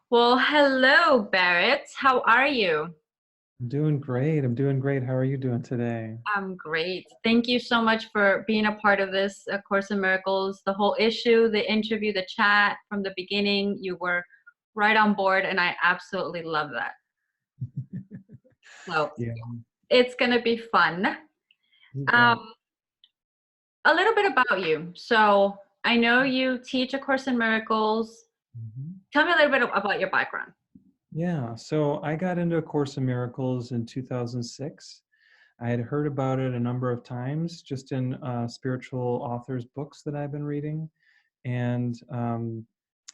Well, hello, Barrett. How are you? I'm doing great. I'm doing great. How are you doing today? I'm great. Thank you so much for being a part of this Course in Miracles. The whole issue, the interview, the chat from the beginning, you were right on board, and I absolutely love that. So Yeah. it's going to be fun. You bet. Um, a little bit about you. So I know you teach A Course in Miracles. Mhm. Tell me a little bit about your background. Yeah. So I got into A Course in Miracles in 2006. I had heard about it a number of times just in spiritual authors' books that I've been reading. And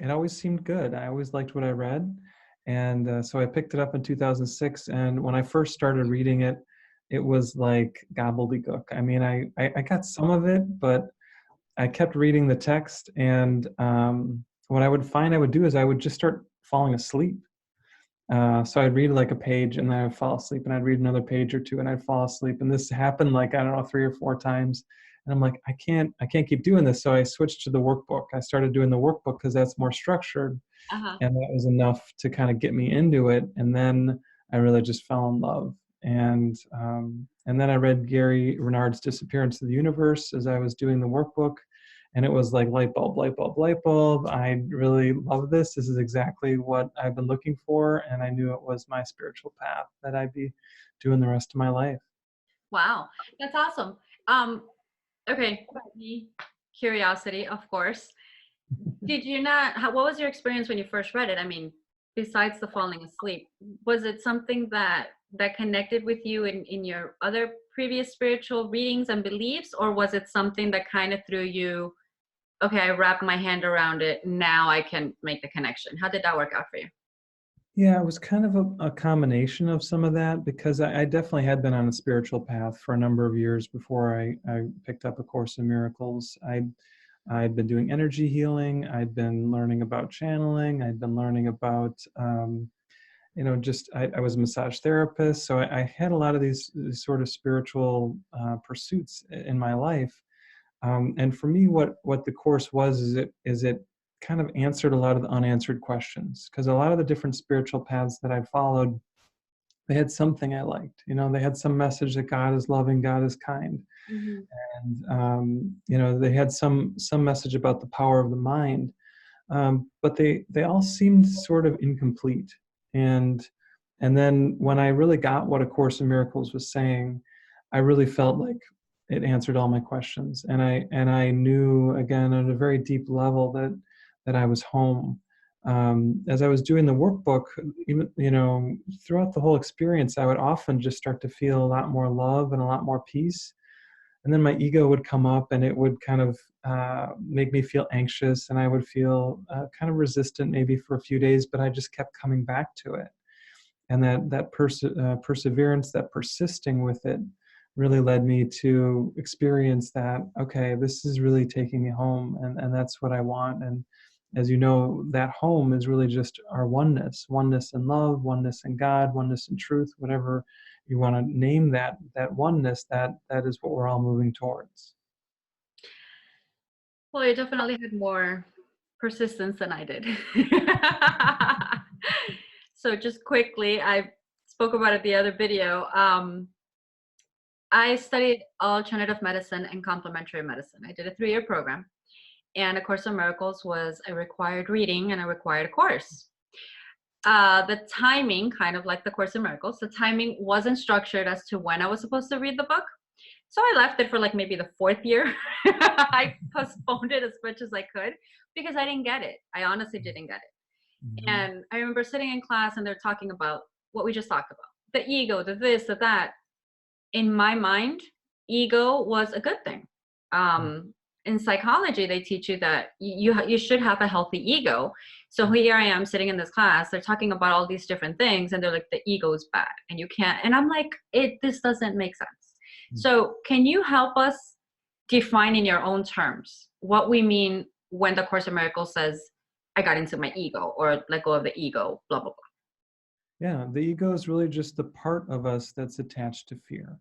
it always seemed good. I always liked what I read. And so I picked it up in 2006. And when I first started reading it, it was like gobbledygook. I mean, I got some of it, but I kept reading the text, and what I would find I would do is I would just start falling asleep. So I'd read like a page, and then I'd fall asleep, and I'd read another page or two, and I'd fall asleep. And this happened like I don't know 3 or 4 times, and I'm like, I can't keep doing this. So I switched to the workbook. I started doing the workbook because that's more structured, Uh-huh. and that was enough to kind of get me into it. And then I really just fell in love. And then I read Gary Renard's Disappearance of the Universe as I was doing the workbook, and it was like light bulb, light bulb, light bulb. I really love this. This is exactly what I've been looking for, and I knew it was my spiritual path that I'd be doing the rest of my life. Wow, that's awesome. Um, okay, me, curiosity, of course. Did you not, what was your experience when you first read it? I mean, besides the falling asleep, was it something that connected with you in your other previous spiritual readings and beliefs, or was it something that kind of threw you, okay, I wrapped my hand around it, now I can make the connection? How did that work out for you? Yeah, it was kind of a combination of some of that because I definitely had been on a spiritual path for a number of years before I picked up A Course in Miracles. I'd been doing energy healing. I'd been learning about channeling. I'd been learning about, just I was a massage therapist. So I had a lot of these sort of spiritual pursuits in my life. And for me, what the course was is it kind of answered a lot of the unanswered questions because a lot of the different spiritual paths that I followed, they had something I liked. They had some message that God is loving, God is kind, Mhm. and they had some message about the power of the mind. But they all seemed sort of incomplete. And then when I really got what A Course in Miracles was saying, I really felt like it answered all my questions, and I knew again at a very deep level that I was home. As I was doing the workbook, even throughout the whole experience, I would often just start to feel a lot more love and a lot more peace, and then my ego would come up and it would kind of make me feel anxious, and I would feel kind of resistant maybe for a few days, but I just kept coming back to it. And that perseverance, that persisting with it, really led me to experience that, okay, this is really taking me home, and that's what I want. And as you know, that home is really just our oneness in love, oneness in God, oneness in truth, whatever you want to name that oneness, that is what we're all moving towards. Well, you definitely had more persistence than I did. So just quickly, I spoke about it the other video. I studied alternative medicine and complementary medicine. I did a 3-year program, and A Course in Miracles was a required reading and a required course. The timing, kind of like the Course in Miracles, the timing wasn't structured as to when I was supposed to read the book. So I left it for like maybe the 4th year. I postponed it as much as I could because I didn't get it. I honestly didn't get it. Mhm. And I remember sitting in class and they're talking about what we just talked about, the ego, the this, the that. In my mind, ego was a good thing. In psychology, they teach you that you should have a healthy ego. So here I am sitting in this class. They're talking about all these different things, and they're like, the ego is bad, and you can't. And I'm like, this doesn't make sense. So can you help us define in your own terms what we mean when the Course of Miracles says, "I got into my ego," or "let go of the ego," blah blah blah. Yeah, the ego is really just the part of us that's attached to fear.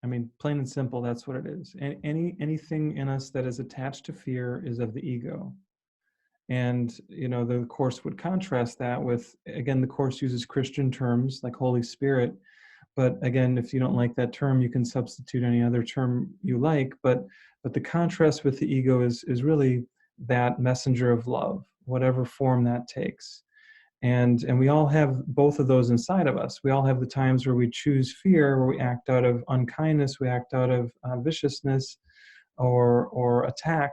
I mean, plain and simple, that's what it is. And anything in us that is attached to fear is of the ego. And, the Course would contrast that with, again, the Course uses Christian terms like Holy Spirit. But again, if you don't like that term, you can substitute any other term you like. But the contrast with the ego is really that messenger of love, whatever form that takes. And we all have both of those inside of us. We all have the times where we choose fear, where we act out of unkindness, we act out of viciousness or attack.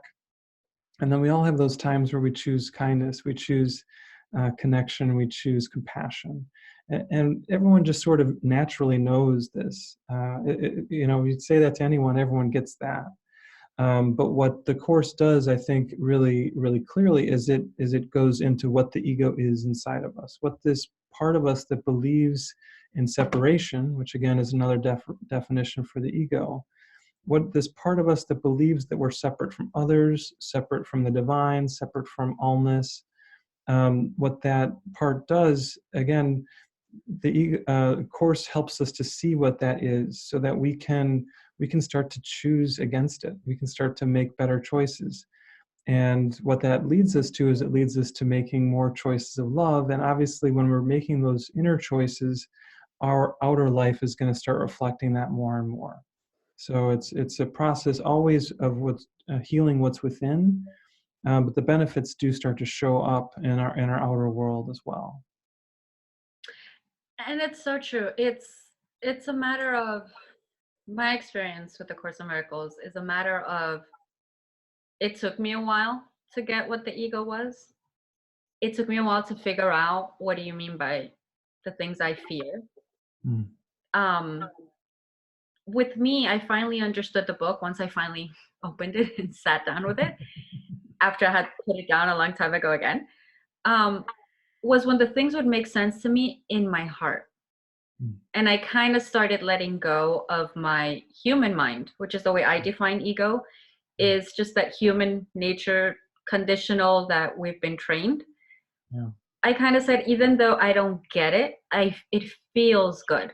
And then we all have those times where we choose kindness, we choose connection, we choose compassion. And everyone just sort of naturally knows this. You'd say that to anyone, everyone gets that. But what the Course does, I think, really, really clearly is it goes into what the ego is inside of us, what this part of us that believes in separation, which again is another definition for the ego, what this part of us that believes that we're separate from others, separate from the divine, separate from allness, what that part does, again, the Course helps us to see what that is, so that we can start to choose against it. We can start to make better choices. And what that leads us to is it leads us to making more choices of love. And obviously, when we're making those inner choices, our outer life is going to start reflecting that more and more. So it's a process always of what's healing what's within, but the benefits do start to show up in our outer world as well. And it's so true. It's a matter of, my experience with the Course in Miracles is a matter of, it took me a while to get what the ego was. It took me a while to figure out, what do you mean by the things I fear? Mm. With me, I finally understood the book once I finally opened it and sat down with it, after I had put it down a long time ago again, was when the things would make sense to me in my heart. And I kind of started letting go of my human mind, which is the way I define ego, is just that human nature, conditional, that we've been trained. Yeah. I kind of said, even though I don't get it, it feels good.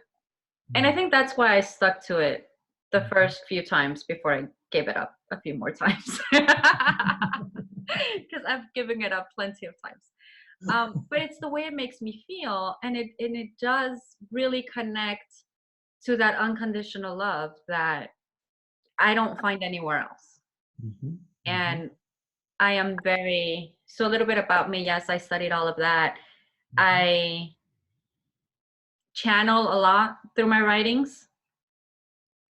And I think that's why I stuck to it the first few times before I gave it up a few more times. Because I've given it up plenty of times. But it's the way it makes me feel, and it does really connect to that unconditional love that I don't find anywhere else. Mm-hmm. And I am so a little bit about me. Yes, I studied all of that. I channel a lot through my writings.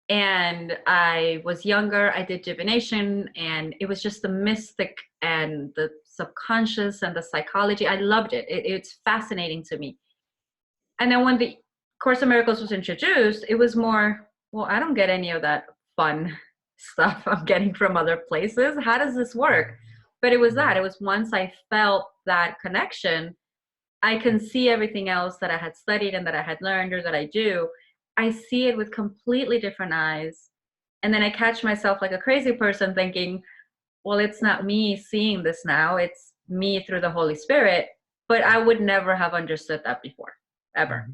And I was younger, I did divination, and it was just the mystic and the subconscious and the psychology. I loved it. It's fascinating to me. And then when the Course in Miracles was introduced, it was more, well, I don't get any of that fun stuff I'm getting from other places. How does this work? But it was that. It was once I felt that connection, I can see everything else that I had studied and that I had learned or that I do. I see it with completely different eyes. And then I catch myself like a crazy person thinking, well, it's not me seeing this now. It's me through the Holy Spirit. But I would never have understood that before, ever.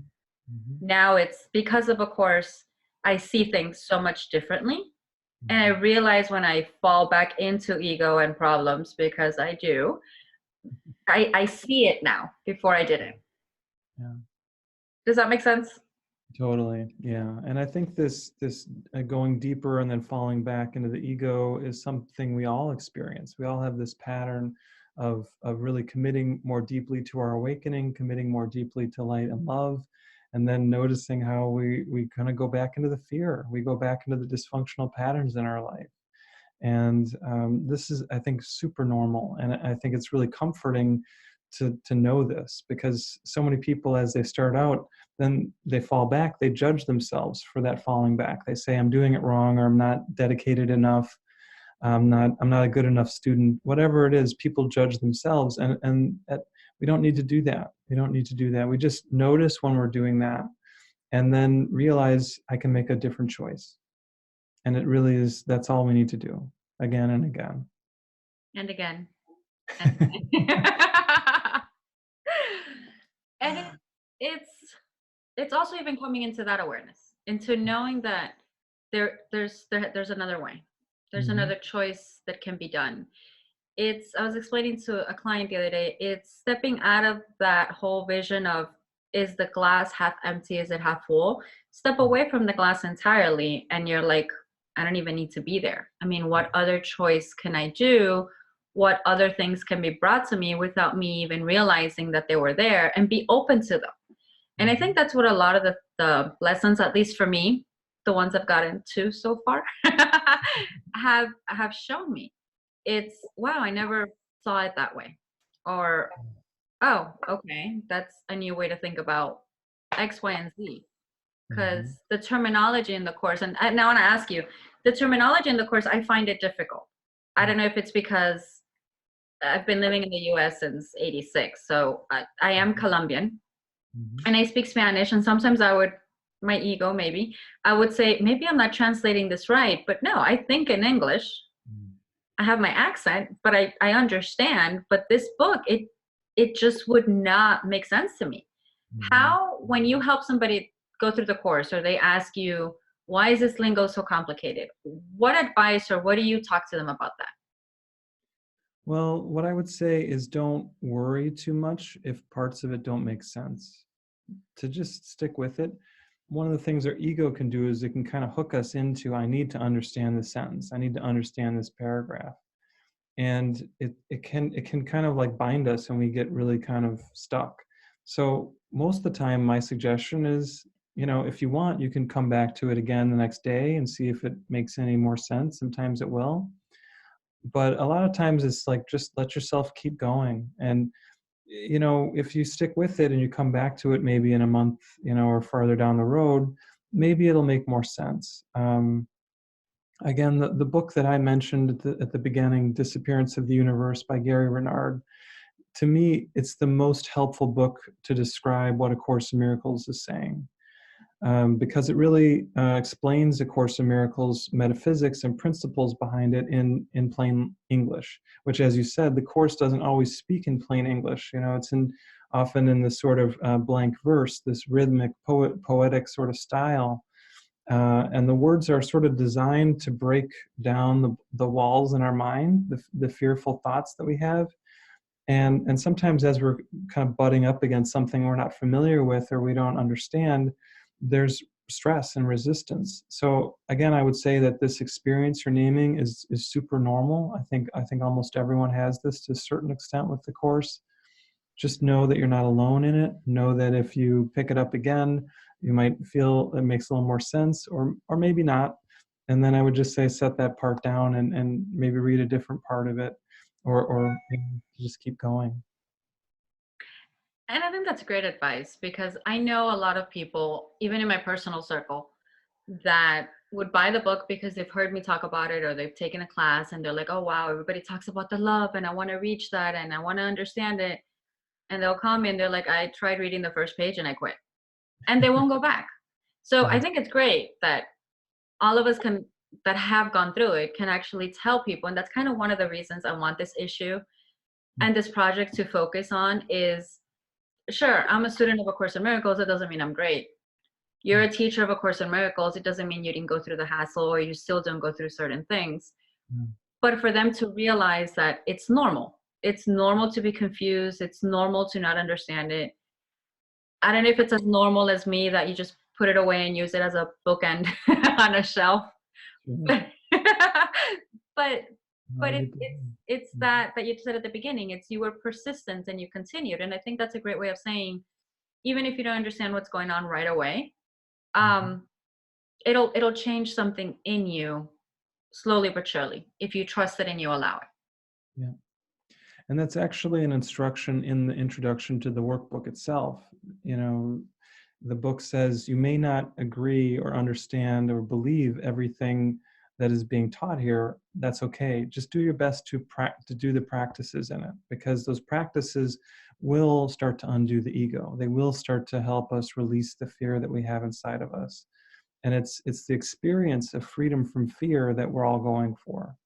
Now it's because of a Course, I see things so much differently. And I realize when I fall back into ego and problems, because I do, I see it now before I didn't. Yeah. Does that make sense? Totally. Yeah. And I think this going deeper and then falling back into the ego is something we all experience. We all have this pattern of really committing more deeply to our awakening, committing more deeply to light and love, and then noticing how we kind of go back into the fear. We go back into the dysfunctional patterns in our life. And this is, I think, super normal. And I think it's really comforting to know this, because so many people, as they start out, then they fall back, they judge themselves for that falling back. They say, I'm doing it wrong, or I'm not dedicated enough, I'm not a good enough student. Whatever it is, people judge themselves, and we don't need to do that. We don't need to do that. We just notice when we're doing that, and then realize I can make a different choice. And it really is, that's all we need to do, again and again. And again. And again. And it's also even coming into that awareness, into knowing that there's another way. There's another choice that can be done. I was explaining to a client the other day, it's stepping out of that whole vision of, is the glass half empty, is it half full? Step away from the glass entirely, and you're like, I don't even need to be there. I mean, what other choice can I do? What other things can be brought to me without me even realizing that they were there, and be open to them? And I think that's what a lot of the lessons, at least for me, the ones I've gotten to so far, have shown me. It's, wow, I never saw it that way. Or, oh, okay, that's a new way to think about X, Y, and Z. Because Mm-hmm. the terminology in the course, and now I want to ask you, the terminology in the course, I find it difficult. I don't know if it's because I've been living in the US since '86. So I am Colombian Mm-hmm. and I speak Spanish. And sometimes my ego, maybe, I would say, maybe I'm not translating this right. But no, I think in English. I have my accent, but I understand. But this book, it just would not make sense to me. Mm-hmm. How, when you help somebody go through the course, or they ask you, why is this lingo so complicated? What advice, or what do you talk to them about that? Well, what I would say is don't worry too much if parts of it don't make sense. To just stick with it. One of the things our ego can do is it can kind of hook us into, I need to understand this sentence. I need to understand this paragraph. And it can kind of like bind us and we get really kind of stuck. So most of the time, my suggestion is, if you want, you can come back to it again the next day and see if it makes any more sense. Sometimes it will. But a lot of times it's like, just let yourself keep going. And if you stick with it and you come back to it maybe in a month, or farther down the road, maybe it'll make more sense. Again, the book that I mentioned at the beginning, Disappearance of the Universe by Gary Renard, to me, it's the most helpful book to describe what A Course in Miracles is saying. Because it really explains A Course in Miracles metaphysics and principles behind it in plain English, which, as you said, the Course doesn't always speak in plain English. It's often in this sort of blank verse, this rhythmic, poetic sort of style. And the words are sort of designed to break down the walls in our mind, the fearful thoughts that we have. And sometimes as we're kind of butting up against something we're not familiar with or we don't understand, there's stress and resistance. So again, I would say that this experience you're naming is super normal. I think almost everyone has this to a certain extent with the Course. Just know that you're not alone in it. Know that if you pick it up again, you might feel it makes a little more sense, or maybe not. And then I would just say set that part down and maybe read a different part of it, or just keep going. And I think that's great advice, because I know a lot of people, even in my personal circle, that would buy the book because they've heard me talk about it, or they've taken a class and they're like, oh, wow, everybody talks about the love and I want to reach that and I want to understand it. And they'll call me and they're like, I tried reading the first page and I quit. And they won't go back. So I Yeah. think it's great that all of us that have gone through it can actually tell people. And that's kind of one of the reasons I want this issue and this project to focus on is, sure, I'm a student of A Course in Miracles. It doesn't mean I'm great. You're a teacher of A Course in Miracles. It doesn't mean you didn't go through the hassle or you still don't go through certain things. But for them to realize that it's normal. It's normal to be confused. It's normal to not understand it. I don't know if it's as normal as me that you just put it away and use it as a bookend on a shelf. Mhm. but No, but I it's get that. it's that you said at the beginning. It's, you were persistent and you continued, and I think that's a great way of saying, even if you don't understand what's going on right away, Mhm. it'll change something in you slowly but surely if you trust it and you allow it. Yeah. And that's actually an instruction in the introduction to the workbook itself. You know, the book says you may not agree or understand or believe everything that is being taught here. That's okay. Just do your best to do the practices in it, because those practices will start to undo the ego. They will start to help us release the fear that we have inside of us. And it's the experience of freedom from fear that we're all going for.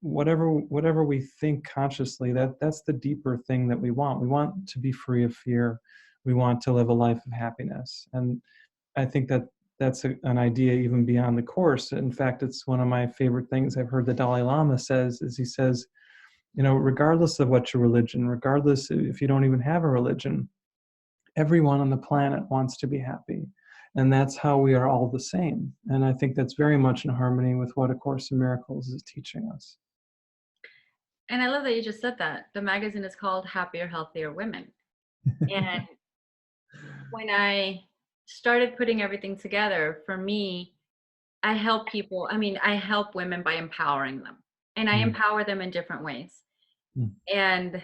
Whatever we think consciously, that's the deeper thing that we want. We want to be free of fear. We want to live a life of happiness. And I think that that's an idea even beyond the Course. In fact, it's one of my favorite things I've heard the Dalai Lama says, is he says, regardless of what your religion, regardless if you don't even have a religion, everyone on the planet wants to be happy. And that's how we are all the same. And I think that's very much in harmony with what A Course in Miracles is teaching us. And I love that you just said that. The magazine is called Happier, Healthier Women. And when I started putting everything together, for me, I help people. I mean, I help women by empowering them, and I empower them in different ways. Mm. And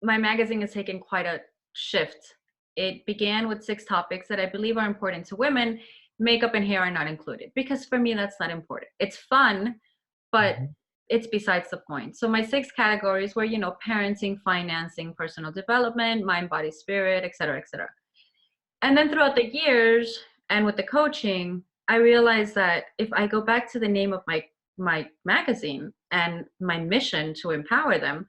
my magazine has taken quite a shift. It began with 6 topics that I believe are important to women. Makeup and hair are not included because for me, that's not important. It's fun, but it's besides the point. So my 6 categories were, parenting, financing, personal development, mind, body, spirit, et cetera, et cetera. And then throughout the years and with the coaching, I realized that if I go back to the name of my magazine and my mission to empower them,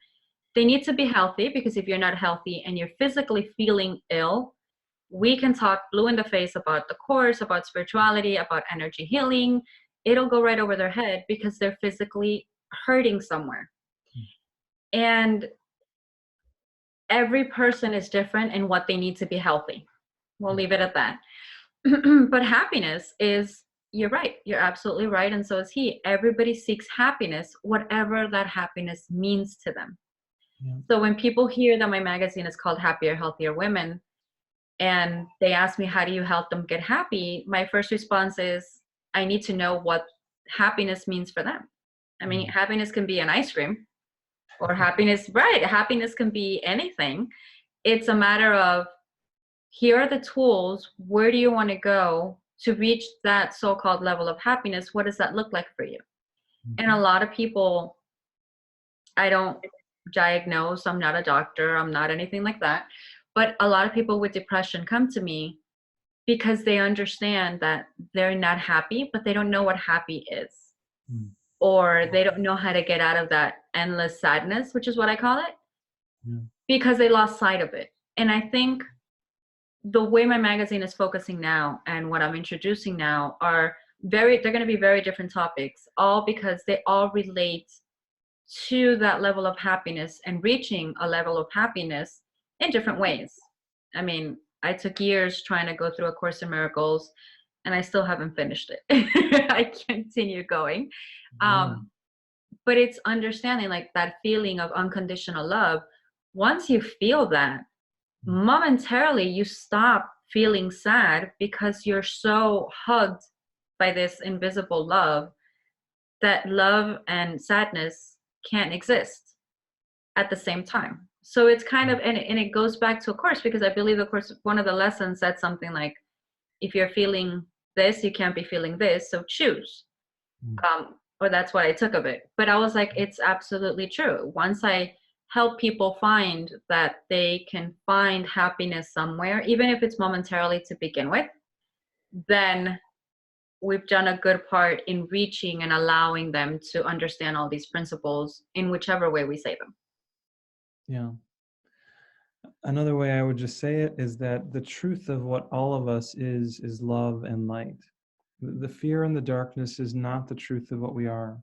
they need to be healthy, because if you're not healthy and you're physically feeling ill, we can talk blue in the face about the course, about spirituality, about energy healing. It'll go right over their head because they're physically hurting somewhere. And every person is different in what they need to be healthy. We'll leave it at that. But happiness is, you're right. You're absolutely right. And so is he. Everybody seeks happiness, whatever that happiness means to them. Yeah. So when people hear that my magazine is called Happier, Healthier Women, and they ask me, how do you help them get happy? My first response is, I need to know what happiness means for them. I mean, happiness can be an ice cream, or happiness, right? Happiness can be anything. It's a matter of, here are the tools. Where do you want to go to reach that so-called level of happiness? What does that look like for you? And a lot of people, I don't diagnose, I'm not a doctor, I'm not anything like that. But a lot of people with depression come to me because they understand that they're not happy, but they don't know what happy is. Or they don't know how to get out of that endless sadness, which is what I call it, because they lost sight of it. And I think the way my magazine is focusing now and what I'm introducing now they're going to be very different topics, all because they all relate to that level of happiness and reaching a level of happiness in different ways. I mean, I took years trying to go through A Course in Miracles, and I still haven't finished it. I continue going. But it's understanding, like, that feeling of unconditional love. Once you feel that, momentarily you stop feeling sad because you're so hugged by this invisible love, that love and sadness can't exist at the same time. So it's kind of, and it goes back to A Course, because I believe of course one of the lessons said something like, if you're feeling this, you can't be feeling this, so choose. Or that's what I took of it. But I was like, it's absolutely true. Once I help people find that they can find happiness somewhere, even if it's momentarily to begin with, then we've done a good part in reaching and allowing them to understand all these principles in whichever way we say them. Yeah. Another way I would just say it is that the truth of what all of us is love and light. The fear and the darkness is not the truth of what we are.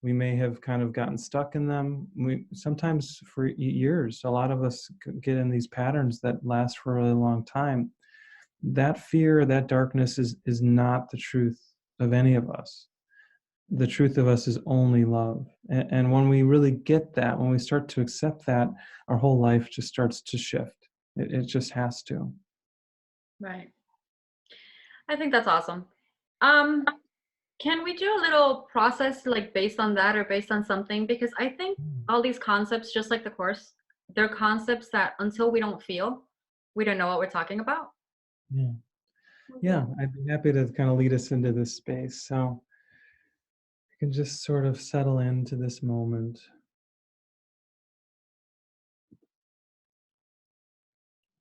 We may have kind of gotten stuck in them. Sometimes for years, a lot of us get in these patterns that last for a really long time. That fear, that darkness is not the truth of any of us. The truth of us is only love. And when we really get that, when we start to accept that, our whole life just starts to shift. It just has to. Right. I think that's awesome. Can we do a little process, like, based on that or based on something? Because I think all these concepts, just like the course, they're concepts that until we don't feel, we don't know what we're talking about. Yeah. Yeah, I'd be happy to kind of lead us into this space. So you can just sort of settle into this moment.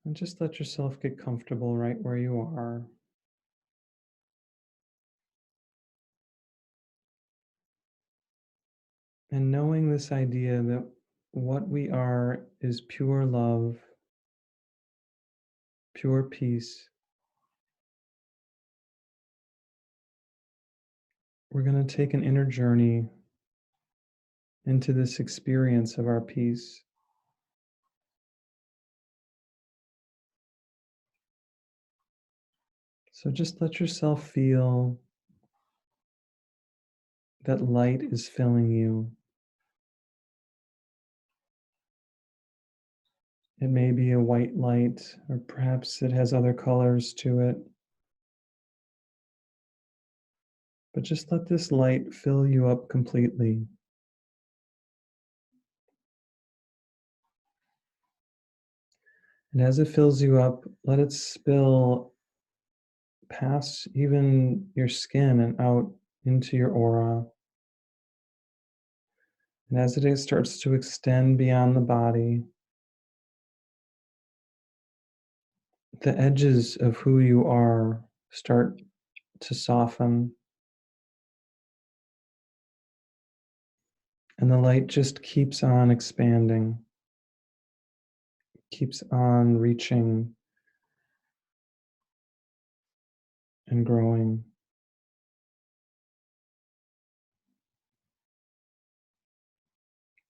And just let yourself get comfortable right where you are. And knowing this idea that what we are is pure love, pure peace. We're going to take an inner journey into this experience of our peace. So just let yourself feel that light is filling you. It may be a white light, or perhaps it has other colors to it. But just let this light fill you up completely. And as it fills you up, let it spill past even your skin and out into your aura. And as it starts to extend beyond the body, the edges of who you are start to soften. And the light just keeps on expanding, keeps on reaching and growing.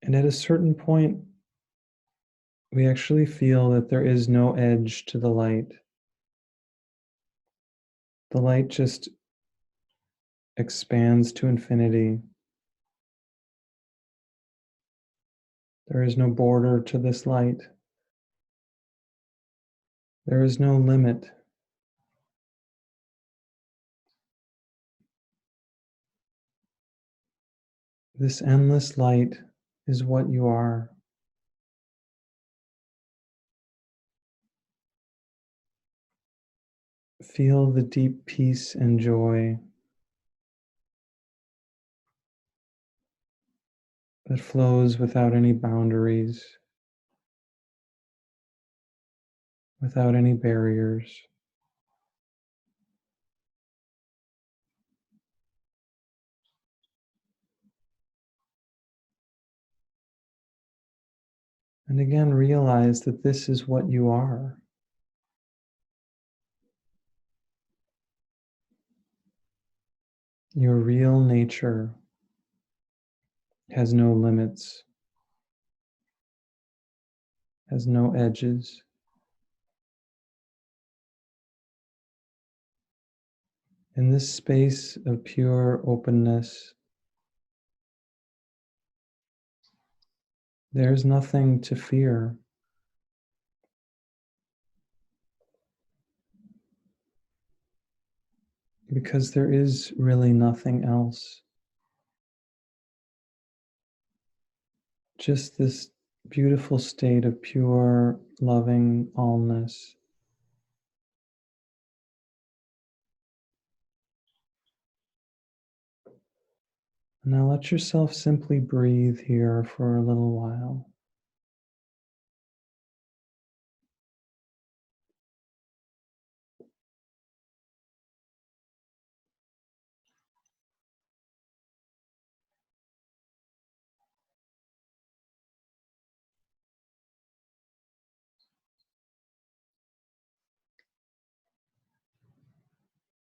And at a certain point, we actually feel that there is no edge to the light. The light just expands to infinity. There is no border to this light. There is no limit. This endless light is what you are. Feel the deep peace and joy that flows without any boundaries, without any barriers. And again, realize that this is what you are. Your real nature has no limits, has no edges. In this space of pure openness, there's nothing to fear. Because there is really nothing else. Just this beautiful state of pure, loving allness. Now let yourself simply breathe here for a little while.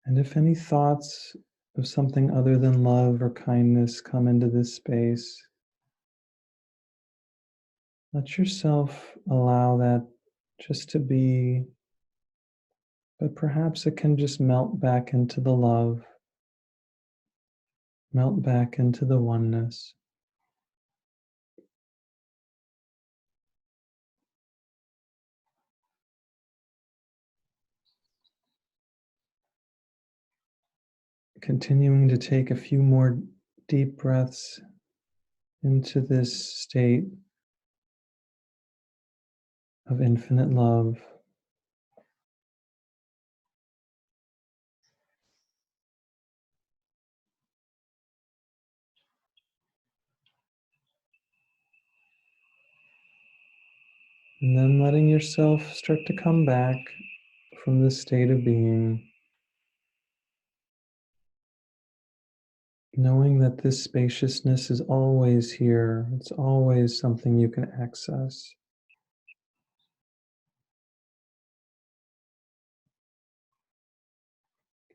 And if any thoughts of something other than love or kindness come into this space, let yourself allow that just to be, but perhaps it can just melt back into the love, melt back into the oneness. Continuing to take a few more deep breaths into this state of infinite love. And then letting yourself start to come back from this state of being, knowing that this spaciousness is always here. It's always something you can access.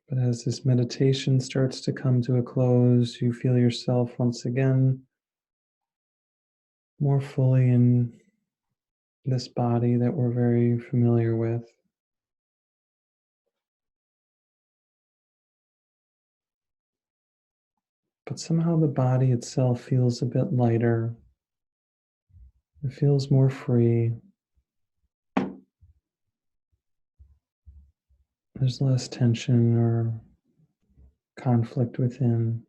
But as this meditation starts to come to a close, you feel yourself once again more fully in this body that we're very familiar with. But somehow the body itself feels a bit lighter. It feels more free. There's less tension or conflict within.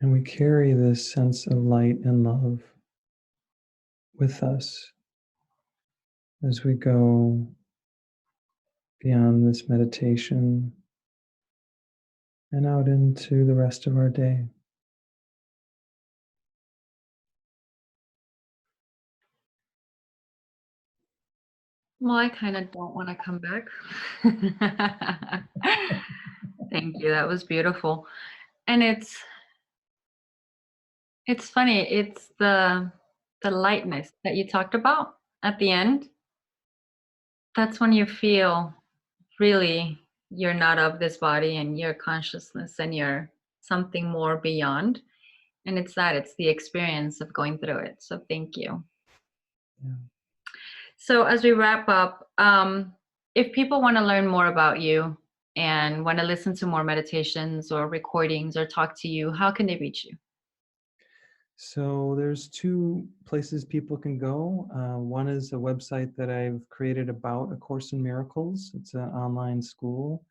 And we carry this sense of light and love with us as we go beyond this meditation and out into the rest of our day. Well, I kind of don't want to come back. Thank you. That was beautiful. And it's funny. It's the lightness that you talked about at the end. That's when you feel really you're not of this body and your consciousness and you're something more beyond. And it's the experience of going through it. So thank you. Yeah. So as we wrap up, if people want to learn more about you and want to listen to more meditations or recordings or talk to you, how can they reach you? So there's two places people can go. One is a website that I've created about A Course in Miracles. It's an online school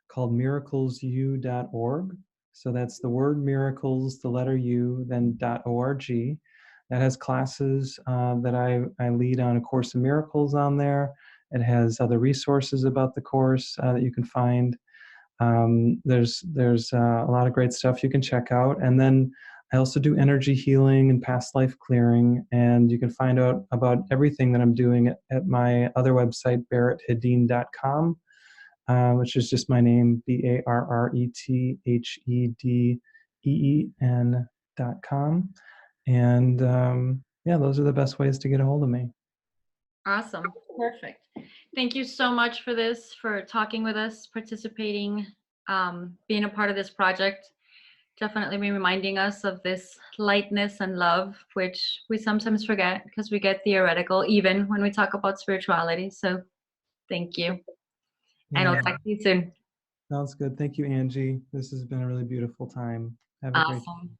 called miraclesu.org. So that's the word miracles, the letter U, then .org. That has classes that I lead on A Course in Miracles on there. It has other resources about the course that you can find. There's a lot of great stuff you can check out. And then I also do energy healing and past life clearing. And you can find out about everything that I'm doing at my other website, barretthedeen.com, which is just my name, BarretthEden.com. And yeah, those are the best ways to get a hold of me. Awesome. Perfect. Thank you so much for this, for talking with us, participating, being a part of this project. Definitely be reminding us of this lightness and love, which we sometimes forget because we get theoretical even when we talk about spirituality. So thank you. Yeah. And I'll talk to you soon. Sounds good. Thank you, Angie. This has been a really beautiful time. Have a great day. Awesome.